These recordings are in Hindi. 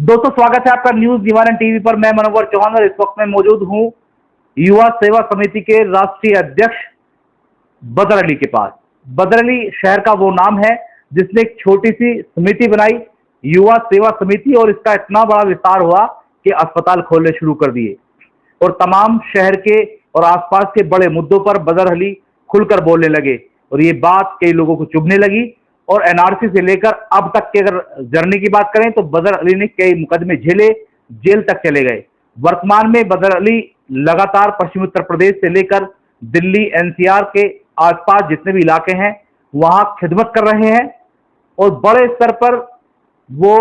दोस्तों, स्वागत है आपका न्यूज निवारण टीवी पर। मैं मनोहर चौहान और इस वक्त मैं मौजूद हूं युवा सेवा समिति के राष्ट्रीय अध्यक्ष बदर अली के पास। बदर अली शहर का वो नाम है जिसने एक छोटी सी समिति बनाई, युवा सेवा समिति, और इसका इतना बड़ा विस्तार हुआ कि अस्पताल खोलने शुरू कर दिए और तमाम शहर के और आसपास के बड़े मुद्दों पर बदर अली खुलकर बोलने लगे। और ये बात कई लोगों को चुभने लगी और एनआरसी से लेकर अब तक की अगर जर्नी की बात करें तो बदर अली ने कई मुकदमे झेले, जेल तक चले गए। वर्तमान में बदर अली लगातार पश्चिमी उत्तर प्रदेश से लेकर दिल्ली, एनसीआर के आसपास जितने भी इलाके हैं वहां खिदमत कर रहे हैं और बड़े स्तर पर वो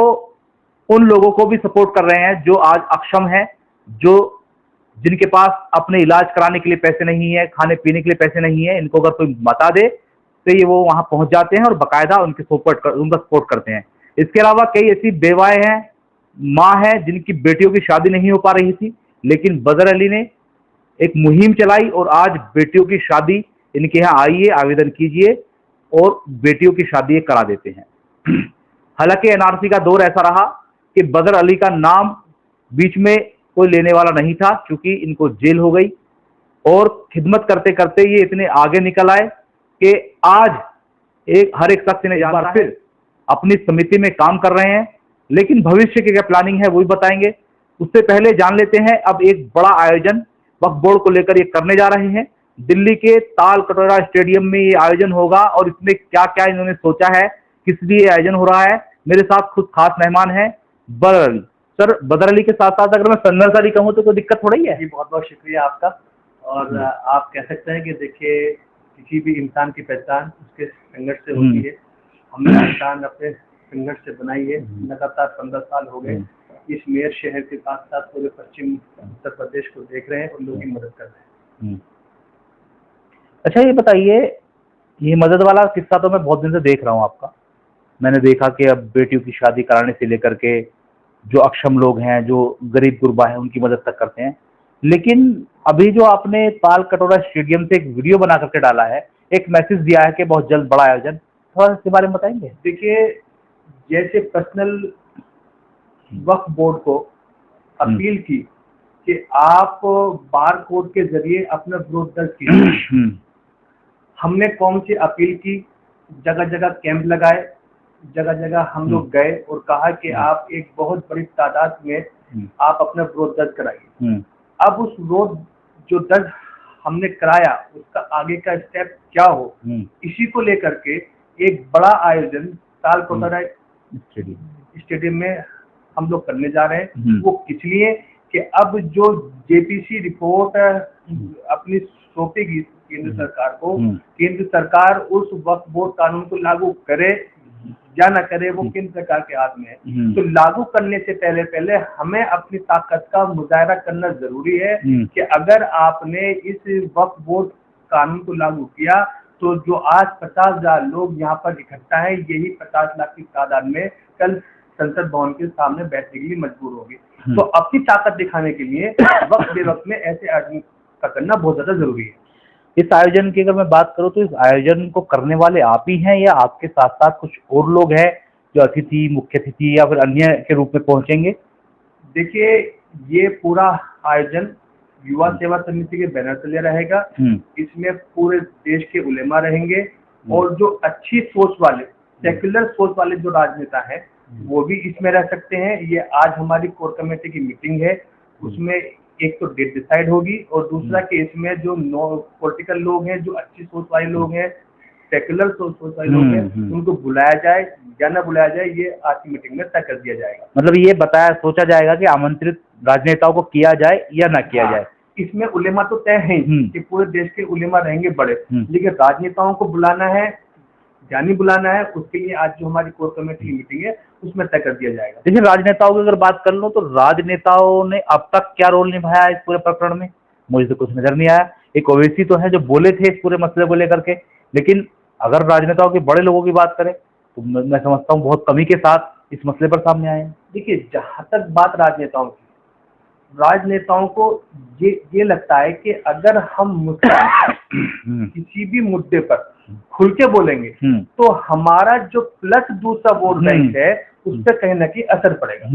उन लोगों को भी सपोर्ट कर रहे हैं जो आज अक्षम हैं, जो जिनके पास अपने इलाज कराने के लिए पैसे नहीं है, खाने पीने के लिए पैसे नहीं है। इनको अगर कोई बता दे तो ये वो वहां पहुंच जाते हैं और बाकायदा उनका सपोर्ट करते हैं। इसके अलावा कई ऐसी बेवाएं हैं, माँ है जिनकी बेटियों की शादी नहीं हो पा रही थी, लेकिन बदर अली ने एक मुहिम चलाई और आज बेटियों की शादी इनके यहाँ आइए, आवेदन कीजिए और बेटियों की शादी ये करा देते हैं। हालांकि एनआरसी का दौर ऐसा रहा कि बदर अली का नाम बीच में कोई लेने वाला नहीं था, क्योंकि इनको जेल हो गई और खिदमत करते करते ये इतने आगे निकल आए कि आज हर एक शख्स ने एक बार फिर अपनी समिति में काम कर रहे हैं। लेकिन भविष्य की क्या प्लानिंग है वो भी बताएंगे। उससे पहले जान लेते हैं अब एक बड़ा आयोजन वक्फ बोर्ड को लेकर ये करने जा रहे हैं। दिल्ली के ताल कटोरा स्टेडियम में ये आयोजन होगा और इसमें क्या क्या इन्होंने सोचा है, किस लिए आयोजन हो रहा है। मेरे साथ खुद खास मेहमान है बदर अली। सर, बदर अली के साथ साथ अगर मैं संघर्ष अली कहूँ तो कोई दिक्कत थोड़ा ही है? जी, बहुत बहुत शुक्रिया आपका। और आप कह सकते हैं कि देखिए, किसी भी इंसान की पहचान उसके संघर्ष से होती है। हमने पहचान अपने संघर्ष से बनाई है। लगातार 15 साल हो गए इस मेयर शहर के साथ साथ पूरे पश्चिम उत्तर प्रदेश को देख रहे हैं और लोगों की मदद कर रहे हैं। अच्छा, ये बताइए, ये मदद वाला किस्सा तो मैं बहुत दिन से देख रहा हूँ आपका। मैंने देखा कि अब बेटियों की शादी कराने से लेकर के जो अक्षम लोग हैं, जो गरीब गुरबा हैं, उनकी मदद तक करते हैं। लेकिन अभी जो आपने ताल कटोरा स्टेडियम से एक वीडियो बना करके डाला है, एक मैसेज दिया है कि बहुत जल्द बड़ा आयोजन, थोड़ा इसके बारे में बताएंगे? देखिए, जैसे पर्सनल वक्फ बोर्ड को अपील की कि आप बार कोड के जरिए अपना विरोध दर्ज कीजिए, हमने कौन सी अपील की, जगह जगह कैंप लगाए, जगह जगह हम लोग गए और कहा कि आप एक बहुत बड़ी तादाद में आप अपना विरोध दर्ज कराइए। अब उस विरोध जो दर्ज हमने कराया उसका आगे का स्टेप क्या हो, इसी को लेकर के एक बड़ा आयोजन ताल कटोरा स्टेडियम में हम लोग करने जा रहे हैं। वो किस लिए कि अब जो जेपीसी रिपोर्ट अपनी सौंपेगी केंद्र सरकार को, केंद्र सरकार उस वक्फ बोर्ड कानून को लागू करे या न करे वो केंद्र सरकार के हाथ में है। तो लागू करने से पहले हमें अपनी ताकत का मुजाहरा करना जरूरी है कि अगर आपने इस वक्फ बोर्ड कानून को लागू किया तो जो आज 50,000 लोग यहाँ पर इकट्ठा है, यही 50 लाख की तादाद में कल संसद भवन के सामने बैठने के लिए मजबूर होगी। तो अपनी ताकत दिखाने के लिए वक्त बेवक्त में ऐसे आयोजन का करना बहुत ज्यादा जरूरी है। इस आयोजन की अगर मैं बात करूं तो इस आयोजन को करने वाले आप ही हैं या आपके साथ साथ कुछ और लोग हैं जो अतिथि, मुख्य अतिथि या फिर अन्य के रूप में पहुंचेंगे? देखिए, ये पूरा आयोजन युवा सेवा समिति के बैनर तले रहेगा। इसमें पूरे देश के उलेमा रहेंगे और जो अच्छी सोच वाले, सेक्युलर सोच वाले जो राजनेता हैं वो भी इसमें रह सकते हैं। ये आज हमारी कोर कमेटी की मीटिंग है, उसमें एक तो डेट डिसाइड होगी और दूसरा कि इसमें जो पॉलिटिकल लोग हैं, जो अच्छी सोच वाले लोग हैं, सेक्युलर सोच वाले लोग हैं, उनको बुलाया जाए या न बुलाया जाए, ये आज की मीटिंग में तय कर दिया जाएगा। मतलब ये सोचा जाएगा कि आमंत्रित राजनेताओं को किया जाए या न किया जाए। इसमें उलेमा तो तय है कि पूरे देश के उलेमा रहेंगे बड़े, लेकिन राजनेताओं को बुलाना है या नहीं बुलाना है, उसके लिए आज जो हमारी कोर कमेटी की मीटिंग है उसमें तय कर दिया जाएगा। देखिए, राजनेताओं की अगर बात कर लो तो राजनेताओं ने अब तक क्या रोल निभाया है इस पूरे प्रकरण में? मुझे तो कुछ नजर नहीं आया। एक ओवैसी तो है जो बोले थे इस पूरे मसले को लेकर के, लेकिन अगर राजनेताओं के बड़े लोगों की बात करें तो मैं समझता हूँ बहुत कमी के साथ इस मसले पर सामने आए हैं। देखिए, जहां तक बात राजनेताओं को ये लगता है कि अगर हम किसी भी मुद्दे पर खुल के बोलेंगे तो हमारा जो प्लस दूसरा वोट बैंक है उस पर कहीं ना कहीं असर पड़ेगा।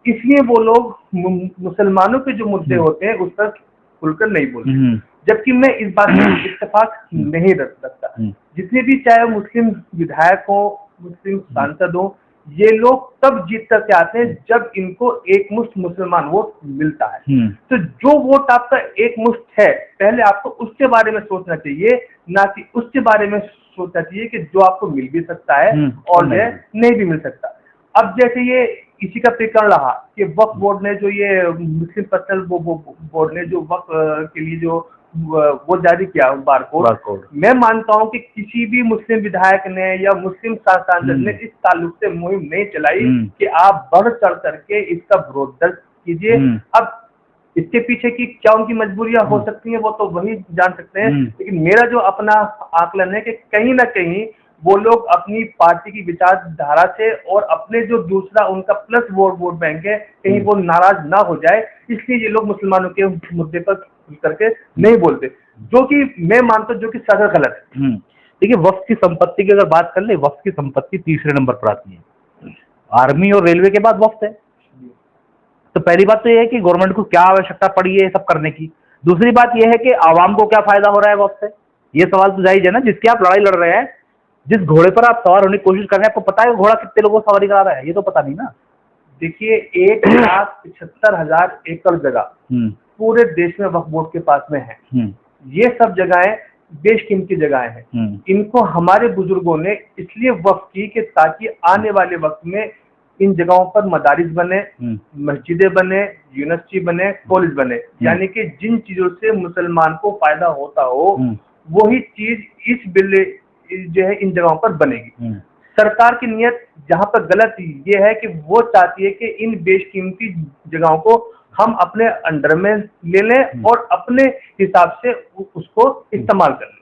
इसलिए वो लोग मुसलमानों के जो मुद्दे होते हैं उस पर खुलकर नहीं बोलते, जबकि मैं इस बात में इत्तेफाक नहीं रखता। जितने भी चाहे मुस्लिम विधायक हो, मुस्लिम सांसद हो, ये लोग तब जीत करके आते हैं जब इनको एक मुश्त मुसलमान वोट मिलता है। तो जो वोट आपका एक मुश्त है, पहले आपको उसके बारे में सोचना चाहिए, ना कि उसके बारे में सोचना चाहिए कि जो आपको मिल भी सकता है और जो नहीं भी मिल सकता। अब जैसे ये इसी का प्रकरण रहा कि वक्फ बोर्ड ने जो ये मुस्लिम पर्सनल बोर्ड ने जो वक्फ के लिए जो वो जारी किया बारकोड, मैं मानता हूं कि किसी भी मुस्लिम विधायक ने या मुस्लिम सांसद ने इस ताल्लुक से मुहिम नहीं चलाई कि आप बढ़ चढ़ करके इसका विरोध दर्ज कीजिए। अब इसके पीछे की क्या उनकी मजबूरियां हो सकती हैं वो तो वही जान सकते हैं, लेकिन मेरा जो अपना आकलन है कि कहीं ना कहीं वो लोग अपनी पार्टी की विचारधारा से और अपने जो दूसरा उनका प्लस वोट बैंक है, कहीं वो नाराज ना हो जाए, इसलिए ये लोग मुसलमानों के मुद्दे पर खुल करके नहीं बोलते, जो कि मैं मानता हूं जो कि सदर गलत है। देखिए, वक्फ की संपत्ति की अगर बात कर ले, वक्फ की संपत्ति तीसरे नंबर पर आती है, आर्मी और रेलवे के बाद वक्फ है। तो पहली बात तो यह है कि गवर्नमेंट को क्या आवश्यकता पड़ी है ये सब करने की। दूसरी बात यह है कि आवाम को क्या फायदा हो रहा है वक्फ से, ये सवाल तो जायज है ना। जिसकी आप लड़ाई लड़ रहे हैं, जिस घोड़े पर आप सवार होने की कोशिश कर रहे हैं, आपको पता है घोड़ा कितने लोगों को सवारी करा रहा है? ये तो पता नहीं ना। देखिए, 1,75,000 एकड़ जगह पूरे देश में वक्फ बोर्ड के पास में है। ये सब जगहें बेशकीमती जगहें हैं। इनको हमारे बुजुर्गों ने इसलिए वक्फ की कि ताकि आने वाले वक्त में इन जगहों पर मदारिस बने, मस्जिदें बने, यूनिवर्सिटी बने, कॉलेज बने, यानी कि जिन चीजों से मुसलमान को फायदा होता हो वही चीज इस बिल जो है इन जगहों पर बनेगी। सरकार की नियत जहां पर गलत ये है कि वो चाहती है कि इन बेशकीमती जगहों को हम अपने अंडर में ले लें और अपने हिसाब से उसको इस्तेमाल कर लें।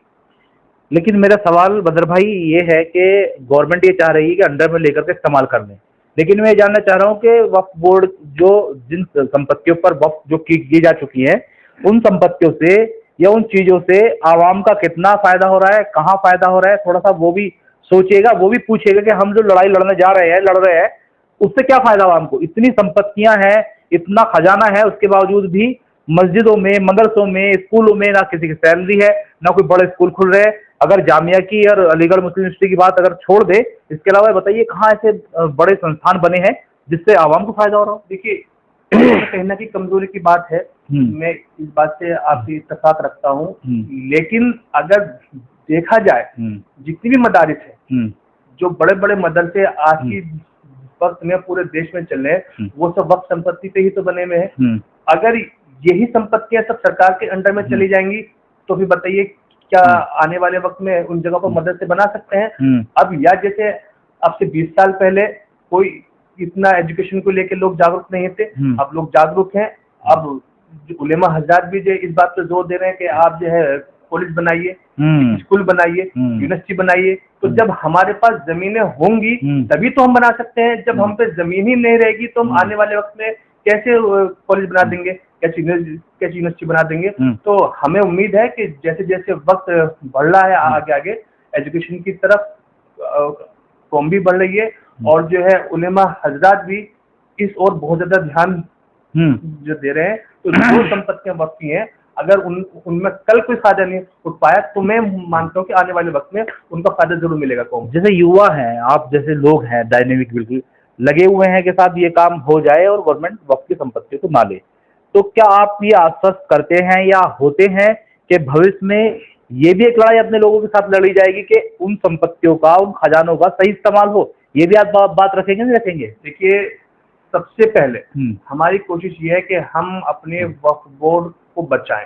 लेकिन मेरा सवाल बदर भाई ये है कि गवर्नमेंट ये चाह रही है कि अंडर में लेकर के इस्तेमाल कर लें, लेकिन मैं जानना चाह रहा हूँ कि वक्फ बोर्ड जो जिन संपत्तियों पर वक्फ जो की जा चुकी है, उन संपत्तियों से या उन चीजों से आवाम का कितना फायदा हो रहा है, कहाँ फायदा हो रहा है, थोड़ा सा वो भी सोचिएगा, वो भी पूछिएगा कि हम जो लड़ाई लड़ने जा रहे हैं, लड़ रहे हैं, उससे क्या फायदा आवाम को। इतनी संपत्तियां हैं, इतना खजाना है, उसके बावजूद भी मस्जिदों में, मदरसों में, स्कूलों में ना किसी की सैलरी है, ना कोई बड़े स्कूल खुल रहे हैं। अगर जामिया की और अलीगढ़ मुस्लिम यूनिवर्सिटी की बात अगर छोड़ दे, इसके अलावा बताइए कहाँ ऐसे बड़े संस्थान बने हैं जिससे आवाम को फायदा हो रहा हो। देखिए, कहना की कमजोरी की बात है, मैं इस बात से आपसे इत्तेफाक रखता हूँ, लेकिन अगर देखा जाए जितनी भी मदारिस है, जो बड़े बड़े मदरसे आज की वक्त में पूरे देश में चल रहे हैं, वो सब वक्फ संपत्ति पे ही तो बने हुए हैं। अगर यही संपत्तियां सब सरकार के अंडर में चली जाएंगी तो फिर बताइए क्या आने वाले वक्त में उन जगहों पर मदरसे बना सकते हैं? अब या जैसे अब से 20 साल पहले कोई इतना एजुकेशन को लेकर लोग जागरूक नहीं थे, अब लोग जागरूक हैं। अब उलेमा हजरात भी जो इस बात पर जोर दे रहे हैं कि आप जो है कॉलेज बनाइए, स्कूल बनाइए, यूनिवर्सिटी बनाइए। तो जब हमारे पास जमीनें होंगी तभी तो हम बना सकते हैं। जब हम पे जमीन ही नहीं रहेगी तो हम आने वाले वक्त में कैसे कॉलेज बना देंगे, कैसे यूनिवर्सिटी बना देंगे? तो हमें उम्मीद है कि जैसे जैसे वक्त बढ़ रहा है आगे आगे एजुकेशन की तरफ कौम भी बढ़ रही है और जो है उलेमा हजरात भी इस ओर बहुत ज्यादा ध्यान जो दे रहे हैं। तो जो संपत्तियां वक्त की हैं, अगर उनमें कल कोई फायदा नहीं उठ पाया तो मैं मानता हूँ कि आने वाले वक्त में उनका फायदा जरूर मिलेगा कौम। जैसे युवा हैं, आप जैसे लोग हैं डायनेमिक, बिल्कुल लगे हुए हैं कि साथ ये काम हो जाए और गवर्नमेंट वक्त की संपत्ति को ना ले, तो क्या आप ये आश्वस्त करते हैं या होते हैं कि भविष्य में ये भी एक लड़ाई अपने लोगों के साथ लड़ी जाएगी कि उन संपत्तियों का, उन खजानों का सही इस्तेमाल हो? ये भी आप बात रखेंगे नहीं रखेंगे? देखिए, सबसे पहले हमारी कोशिश ये है कि हम अपने वक्फ बोर्ड को बचाएं।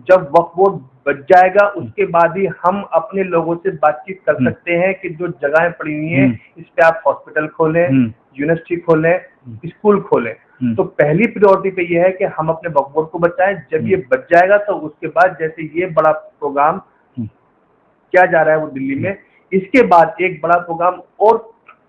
जब वक्फ बोर्ड बच जाएगा उसके बाद ही हम अपने लोगों से बातचीत कर सकते हैं कि जो जगहें पड़ी हुई हैं इस पे आप हॉस्पिटल खोलें, यूनिवर्सिटी खोलें, स्कूल खोलें। तो पहली प्रायोरिटी पे ये है कि हम अपने वक्फ बोर्ड को बचाएं। जब ये बच जाएगा तो उसके बाद जैसे ये बड़ा प्रोग्राम किया जा रहा है वो दिल्ली में, इसके बाद एक बड़ा प्रोग्राम और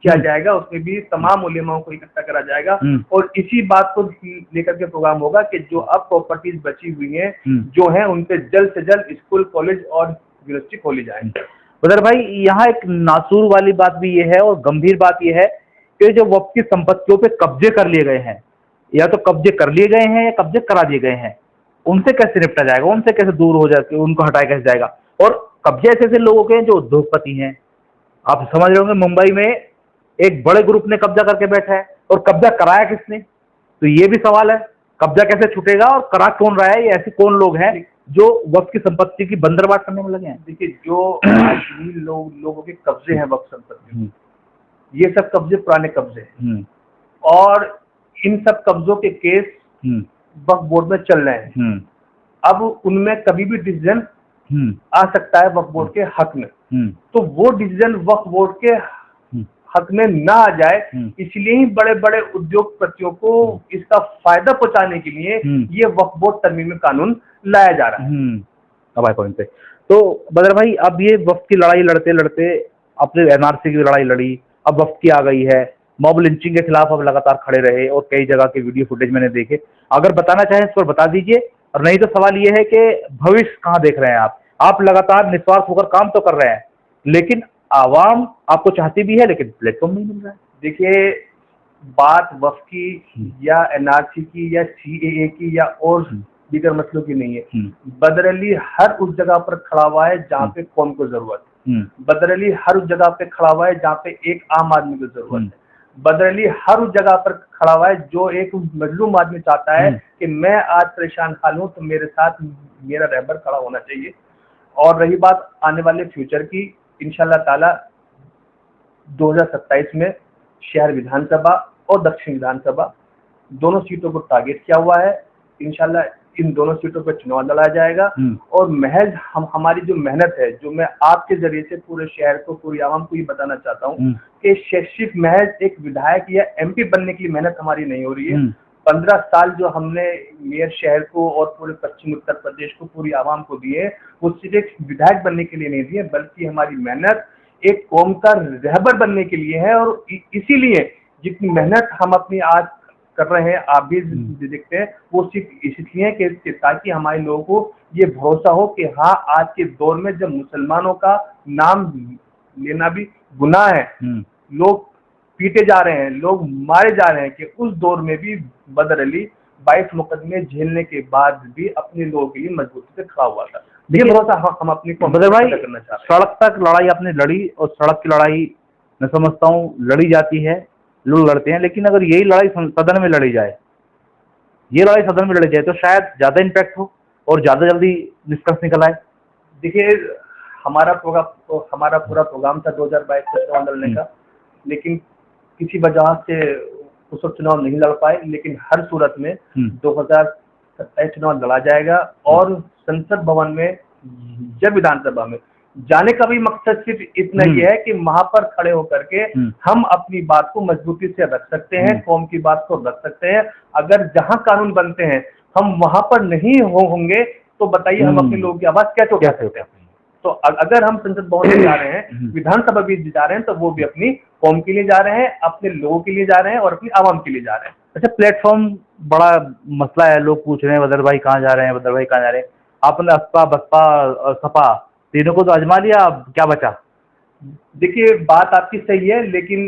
किया जाएगा, उसमें भी तमाम उलेमाओं को इकट्ठा करा जाएगा और इसी बात को लेकर के प्रोग्राम होगा कि जो अब प्रॉपर्टीज बची हुई हैं जो हैं उन पे जल्द से जल्द स्कूल, कॉलेज और यूनिवर्सिटी खोली जाए। बदर भाई, यहाँ एक नासूर वाली बात भी ये है और गंभीर बात ये है कि जो वक्फ की संपत्तियों पे कब्जे कर लिए गए हैं, या तो कब्जे कर लिए गए हैं या कब्जे करा दिए गए हैं, उनसे कैसे निपटा जाएगा, उनसे कैसे दूर हो जाए, उनको हटाया कैसे जाएगा। और कब्जे ऐसे ऐसे लोगों के हैं जो उद्योगपति हैं। आप समझ रहे होंगे मुंबई में एक बड़े ग्रुप ने कब्जा करके बैठा है, और कब्जा कराया किसने, तो ये भी सवाल है, कब्जा कैसे छूटेगा और करा कौन रहा है, ये ऐसे कौन लोग हैं जो वक्त की संपत्ति की बंदरबाट करने में लगे हैं। देखिए, जो आज लोगों के कब्जे हैं वक्त संपत्ति, ये सब कब्जे पुराने कब्जे हैं, और इन सब कब्जों के केस वक्फ बोर्ड में चल रहे हैं। अब उनमें कभी भी डिसीजन आ सकता है वक्फ बोर्ड के हक में, तो वो डिसीजन वक्फ बोर्ड के हक में ना आ जाए, इसलिए ही बड़े बड़े उद्योगपतियों को इसका फायदा पहुंचाने के लिए ये वक्फ बोर्ड तरमीमी कानून लाया जा रहा है। अब आए पॉइंट पे। तो बदर भाई, अब ये वक्फ की लड़ाई लड़ते लड़ते आपने एनआरसी की लड़ाई लड़ी, अब वक्फ की आ गई है, मॉब लिंचिंग के खिलाफ अब लगातार खड़े रहे और कई जगह के वीडियो फुटेज मैंने देखे। अगर बताना चाहें इस पर बता दीजिए, और नहीं तो सवाल ये है कि भविष्य कहाँ देख रहे हैं आप लगातार निस्वार्थ होकर काम तो कर रहे हैं, लेकिन आवाम आपको चाहती भी है, लेकिन प्लेटफॉर्म नहीं मिल रहा है। देखिए, बात वक्फ की या एनआरसी की या सीएए की या और दीगर मसलों की नहीं है। बदर अली हर उस जगह पर खड़ा हुआ है जहाँ पे कौम को जरूरत है। बदर अली हर उस जगह पे खड़ा हुआ है जहाँ पे एक आम आदमी को जरूरत है। बदर अली हर उस जगह पर खड़ा हुआ है जो एक मजलूम आदमी चाहता है कि मैं आज परेशान हाल हूँ तो मेरे साथ मेरा रहबर खड़ा होना चाहिए। और रही बात आने वाले फ्यूचर की, इंशाल्लाह ताला 2027 में शहर विधानसभा और दक्षिण विधानसभा दोनों सीटों को टारगेट किया हुआ है। इंशाल्लाह इन दोनों सीटों पर चुनाव लड़ा जाएगा, और महज हमारी जो मेहनत है, जो मैं आपके जरिए से पूरे शहर को, पूरी आवाम को ये बताना चाहता हूँ कि सिर्फ महज एक विधायक या एमपी बनने की मेहनत हमारी नहीं हो रही है। 15 साल जो हमने मेयर शहर को और पूरे पश्चिम उत्तर प्रदेश को, पूरी आवाम को दिए, वो सिर्फ एक विधायक बनने के लिए नहीं दिए, बल्कि हमारी मेहनत एक कौम का रहबर बनने के लिए है। और इसीलिए जितनी मेहनत हम अपनी आज कर रहे हैं, आप भी देखते हैं, वो सिर्फ इसलिए कि ताकि हमारे लोगों को ये भरोसा हो कि हाँ, आज के दौर में जब मुसलमानों का नाम लेना भी गुनाह है, लोग पीटे जा रहे हैं, लोग मारे जा रहे हैं, कि उस दौर में भी बदर अली 22 मुकदमे झेलने के बाद भी अपने लोगों के लिए मजबूती से खड़ा हुआ था। ये भरोसा हम अपनी बदर भाई, करना चाहते हैं। सड़क तक लड़ाई आपने लड़ी, और सड़क की लड़ाई मैं समझता हूँ लड़ी जाती है, लोग लड़ते हैं, लेकिन अगर यही लड़ाई सदन में लड़ी जाए, ये लड़ाई सदन में लड़ी जाए, तो शायद ज्यादा इम्पैक्ट हो और ज्यादा जल्दी निष्कर्ष निकल आए। देखिए, हमारा पूरा प्रोग्राम था 2022 में चुनाव लड़ने का, लेकिन किसी वजह से उस वक्त चुनाव नहीं लड़ पाए। लेकिन हर सूरत में 2027 चुनाव लड़ा जाएगा, और संसद भवन में जब विधानसभा में जाने का भी मकसद सिर्फ इतना ही है कि वहां पर खड़े होकर के हम अपनी बात को मजबूती से रख सकते हैं, कौम की बात को रख सकते हैं। अगर जहां कानून बनते हैं हम वहां पर नहीं होंगे, तो बताइए हम अपने लोगों की आवाज कैसे उठा सकते हैं। तो अगर हम संसद भवन में जा रहे हैं, विधानसभा भी जा रहे हैं, तो वो भी अपनी कौम के लिए जा रहे हैं, अपने लोगों के लिए जा रहे हैं, और अपनी आवाम के लिए जा रहे हैं। अच्छा, प्लेटफॉर्म बड़ा मसला है, लोग पूछ रहे हैं बदर भाई कहाँ जा रहे हैं, बदर भाई कहाँ जा रहे हैं। आपने असपा, बसपा और सपा तीनों को तो आजमा लिया, अब क्या बचा? देखिए, बात आपकी सही है, लेकिन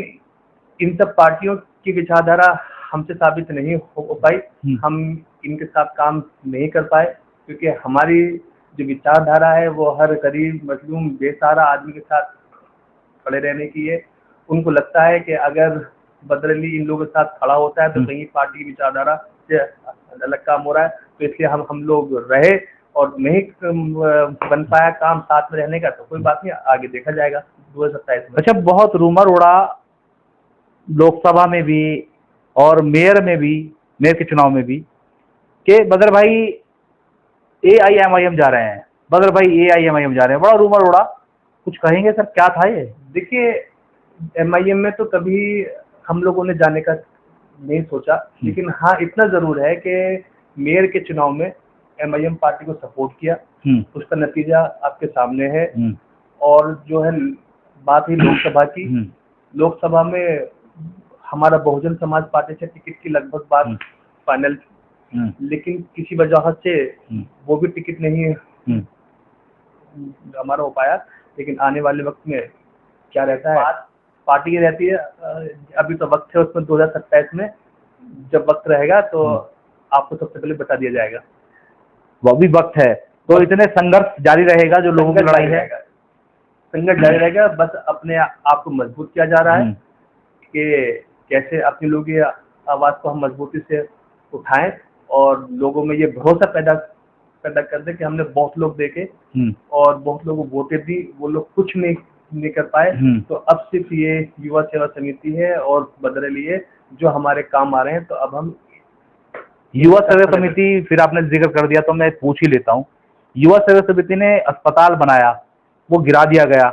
इन सब पार्टियों की विचारधारा हमसे साबित नहीं हो पाई, हम इनके साथ काम नहीं कर पाए, क्योंकि हमारी जो विचारधारा है वो हर गरीब, मजलूम, बेसहारा आदमी के साथ खड़े रहने की है। उनको लगता है कि अगर बदर अली इन लोगों के साथ खड़ा होता है तो कहीं पार्टी की विचारधारा से अलग काम हो रहा है, तो इसलिए हम लोग रहे, और नहीं बन पाया काम साथ में रहने का, तो कोई बात नहीं, आगे देखा जाएगा 2027 में। अच्छा, बहुत रूमर उड़ा लोकसभा में भी और मेयर में भी, मेयर के चुनाव में भी, कि बदर भाई AIMIM जा रहे हैं, बदर भाई AIMIM जा रहे हैं, बड़ा रूमर उड़ा, कुछ कहेंगे सर, क्या था ये? देखिए, MIM में तो कभी हम लोगों ने जाने का नहीं सोचा, लेकिन हाँ इतना जरूर है कि मेयर के चुनाव में MIM पार्टी को सपोर्ट किया, उसका नतीजा आपके सामने है। और जो है बात ही लोकसभा की, लोकसभा में हमारा बहुजन समाज पार्टी से टिकट की लगभग बात फाइनल, लेकिन किसी वजह से वो भी टिकट नहीं हमारा हो पाया। लेकिन आने वाले वक्त में क्या रहता है, पार्टी रहती है, अभी तो वक्त है उसमें 2027 में, जब वक्त रहेगा तो आपको सबसे पहले बता दिया जाएगा। वो भी वक्त है, तो इतने संघर्ष जारी रहेगा जो लोगों की लड़ाई है। संघर्ष जारी रहेगा, बस अपने आप को मजबूत किया जा रहा है कि कैसे अपनी लोगों की आवाज़ को हम मजबूती से उठाएं और लोगों में ये भरोसा पैदा कर दें कि हमने बहुत लोग देखे और बहुत लोगों को वोटें दी, वो लोग कुछ नहीं कर पाए, तो अब सिर्फ ये युवा सेवा समिति है और बदरली है जो हमारे काम आ रहे हैं। तो अब हम युवा सेवा समिति, फिर आपने जिक्र कर दिया तो मैं पूछ ही लेता हूँ। युवा सेवा समिति ने अस्पताल बनाया, वो गिरा दिया गया,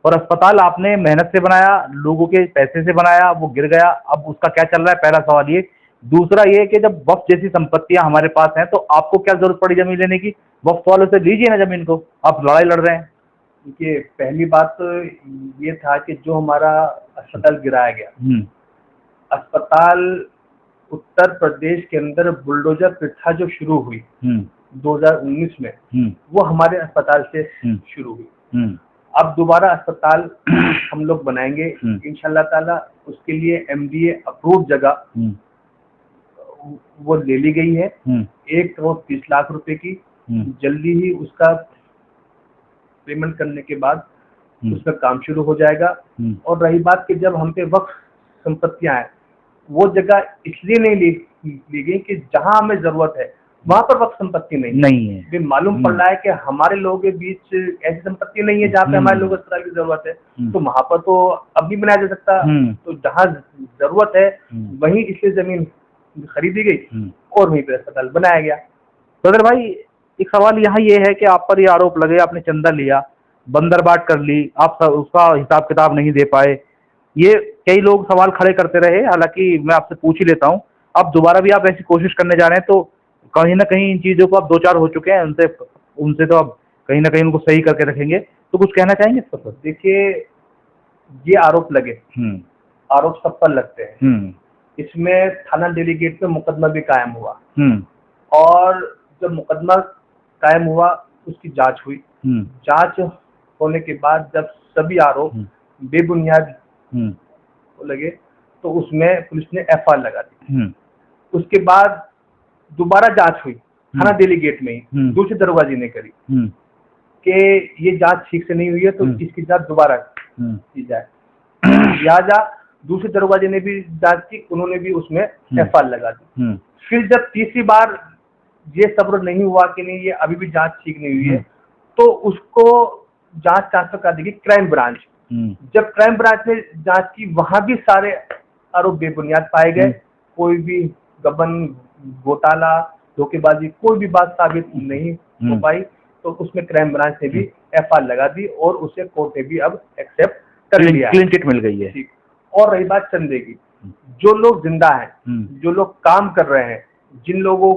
और अस्पताल आपने मेहनत से बनाया, लोगों के पैसे से बनाया, वो गिर गया, अब उसका क्या चल रहा है? पहला सवाल ये। दूसरा ये कि जब वक्फ जैसी संपत्तियां हमारे पास हैं तो आपको क्या जरूरत पड़ी जमीन लेने की? वक्फ वालों से लीजिए ना जमीन को, आप लड़ाई लड़ रहे हैं। देखिए, पहली बात तो ये था कि जो हमारा अस्पताल गिराया गया, अस्पताल उत्तर प्रदेश के अंदर बुलडोजर प्रथा जो शुरू हुई 2019 में, वो हमारे अस्पताल से शुरू हुई। अब दोबारा अस्पताल हम लोग बनाएंगे इंशाल्लाह ताला। उसके लिए MDA अप्रूव जगह वो ले ली गई है, 1,30,00,000 रुपए की। जल्दी ही उसका पेमेंट करने के बाद उसका काम शुरू हो जाएगा। और रही बात कि जब हम पे वक्फ संपत्तियां हैं, वो जगह इसलिए नहीं ली गई कि जहां हमें जरूरत है वहां पर वक्फ संपत्ति नहीं है। भी मालूम पड़ रहा है कि हमारे लोगों के बीच ऐसी संपत्ति नहीं है जहाँ पे हमारे लोगों को अस्पताल की जरूरत है, तो वहां पर तो अब नहीं बनाया जा सकता। तो जहाँ जरूरत है वहीं इसलिए जमीन खरीदी गई और वहीं पे अस्पताल बनाया गया। सदर भाई, एक सवाल यहाँ ये है कि आप पर ये आरोप लगे, आपने चंदा लिया, बंदरबाट कर ली, आप उसका हिसाब किताब नहीं दे पाए, ये कई लोग सवाल खड़े करते रहे। हालांकि मैं आपसे पूछ ही लेता हूँ, अब दोबारा भी आप ऐसी कोशिश करने जा रहे हैं तो कहीं ना कहीं इन चीज़ों को अब 2-4 हो चुके हैं, उनसे तो अब कहीं ना कहीं उनको सही करके रखेंगे, तो कुछ कहना चाहेंगे इस पर? देखिए, ये आरोप लगे, आरोप सब पर लगते हैं। इसमें थाना डेलीगेट पे मुकदमा भी कायम हुआ, और जब मुकदमा कायम हुआ उसकी जांच हुई। जांच होने के बाद जब सभी आरोप बेबुनियाद लगे तो उसमें पुलिस ने FIR लगा दी। उसके बाद दोबारा जांच हुई थाना डेलीगेट में ही, दूसरे दरोगा जी ने करी कि ये जांच ठीक से नहीं हुई है तो इसकी जांच दोबारा की जाए। लिहाजा दूसरे दरोगा जी ने भी जांच की, उन्होंने भी उसमें FIR लगा दी। फिर जब तीसरी बार ये सब्र नहीं हुआ कि नहीं ये अभी भी जांच ठीक नहीं हुई है, तो उसको जांच ट्रांसफर कर दी गई क्राइम ब्रांच। जब क्राइम ब्रांच ने जांच की, वहां भी सारे आरोप बेबुनियाद पाए गए, कोई भी गबन, घोटाला, धोखेबाजी, कोई भी बात साबित नहीं हो पाई, तो उसमें क्राइम ब्रांच ने भी FIR लगा दी और उसे कोर्ट ने भी अब एक्सेप्ट कर लिया, क्लीन चिट मिल गई है। ठीक। और रही बात चंदे की, जो लोग जिंदा हैं, जो लोग काम कर रहे हैं, जिन लोगों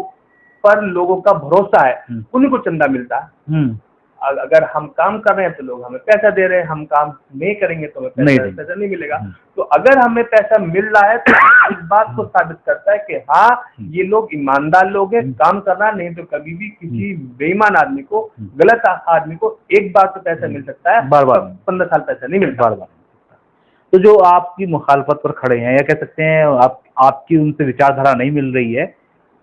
पर लोगों का भरोसा है, उन्हीं को चंदा मिलता है। अगर हम काम कर रहे हैं तो लोग हमें पैसा दे रहे हैं, हम काम नहीं करेंगे तो हमें पैसा नहीं मिलेगा। तो अगर हमें पैसा मिल रहा है तो इस बात को साबित करता है कि हाँ, ये लोग ईमानदार लोग हैं, काम कर रहा है। नहीं तो कभी भी किसी बेईमान आदमी को, गलत आदमी को एक बार तो पैसा मिल सकता है, बार बार 15 साल पैसा नहीं मिलता। बार बार। तो जो आपकी मुखालफत पर खड़े हैं, या कह सकते हैं आपकी उनसे विचारधारा नहीं मिल रही है,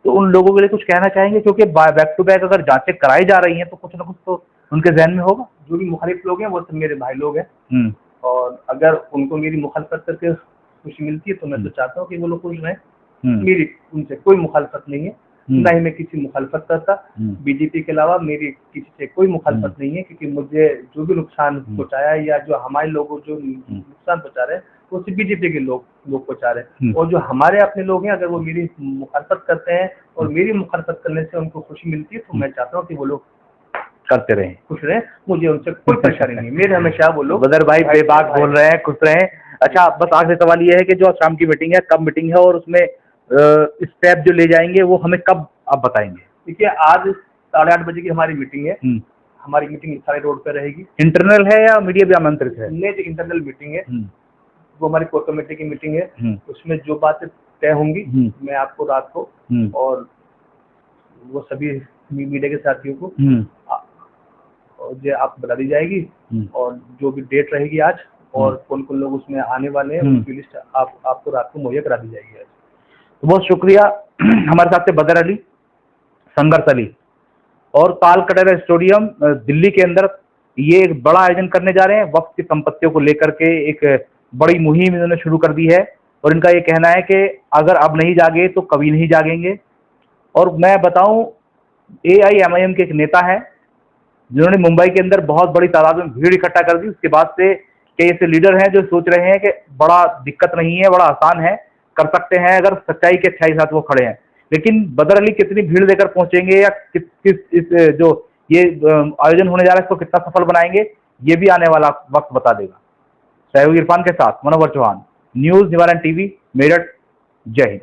तो उन लोगों के लिए कुछ कहना चाहेंगे? क्योंकि बैक टू बैक अगर जांचें कराई जा रही हैं तो कुछ ना कुछ तो उनके ज़हन में होगा। जो भी मुखालिफ लोग हैं वो सब मेरे भाई लोग हैं, और अगर उनको मेरी मुखालफत करके खुशी मिलती है तो मैं तो चाहता हूँ कि वो लोग खुश रहें। मेरी उनसे कोई मुखालफत नहीं है, ना ही मैं किसी मुखालफत करता। बीजेपी के अलावा मेरी किसी से कोई मुखालफत नहीं है, क्योंकि मुझे जो भी नुकसान पहुँचाया या जो हमारे लोगों जो नुकसान पहुँचा रहे हैं वो सिर्फ बीजेपी के लोग पहुँचा रहे हैं। और जो हमारे अपने लोग हैं, अगर वो मेरी मुखालफत करते हैं और मेरी मुखालफत करने से उनको खुशी मिलती है तो मैं चाहता हूँ कि वो लोग करते रहे, खुश रहे। मुझे उनसे कोई परेशानी नहीं, मेरे हमेशा वो लोग। बदर भाई बेबाक बोल रहे हैं, खुश रहे। अच्छा, बस आखिरी सवाल ये है कि जो शाम की मीटिंग है, कब मीटिंग है और उसमें स्टेप जो ले जाएंगे वो हमें कब आप बताएंगे? देखिए, आज 8:30 बजे की हमारी मीटिंग है। हमारी मीटिंग सारे रोड पे रहेगी। इंटरनल है या मीडिया भी आमंत्रित है? नहीं, जो इंटरनल मीटिंग है वो हमारी कोर कमेटी की मीटिंग है। उसमें जो बातें तय होंगी मैं आपको रात को और वो सभी मीडिया के साथियों को जो आप बता दी जाएगी, और जो भी डेट रहेगी आज और कौन कौन लोग उसमें आने वाले हैं उसकी लिस्ट आपको रात को मुहैया करा दी जाएगी। तो बहुत शुक्रिया। हमारे साथ थे बदर अली, संघर्ष अली और ताल कटोरा स्टेडियम दिल्ली के अंदर ये एक बड़ा आयोजन करने जा रहे हैं। वक्त की संपत्तियों को लेकर के एक बड़ी मुहिम इन्होंने शुरू कर दी है और इनका ये कहना है कि अगर अब नहीं जागे तो कभी नहीं जागेंगे। और मैं बताऊं, AIMIM के एक नेता है जिन्होंने मुंबई के अंदर बहुत बड़ी तादाद में भीड़ इकट्ठा कर दी। उसके बाद से कई ऐसे लीडर हैं जो सोच रहे हैं कि बड़ा दिक्कत नहीं है, बड़ा आसान है, कर सकते हैं अगर सच्चाई के अच्छाई के साथ वो खड़े हैं। लेकिन बदर अली कितनी भीड़ लेकर पहुंचेंगे या किस इस जो ये आयोजन होने जा रहा है इसको कितना सफल बनाएंगे, ये भी आने वाला वक्त बता देगा। सहयोग इरफान के साथ मनोहर चौहान, न्यूज निवारण TV, मेरठ। जय हिंद।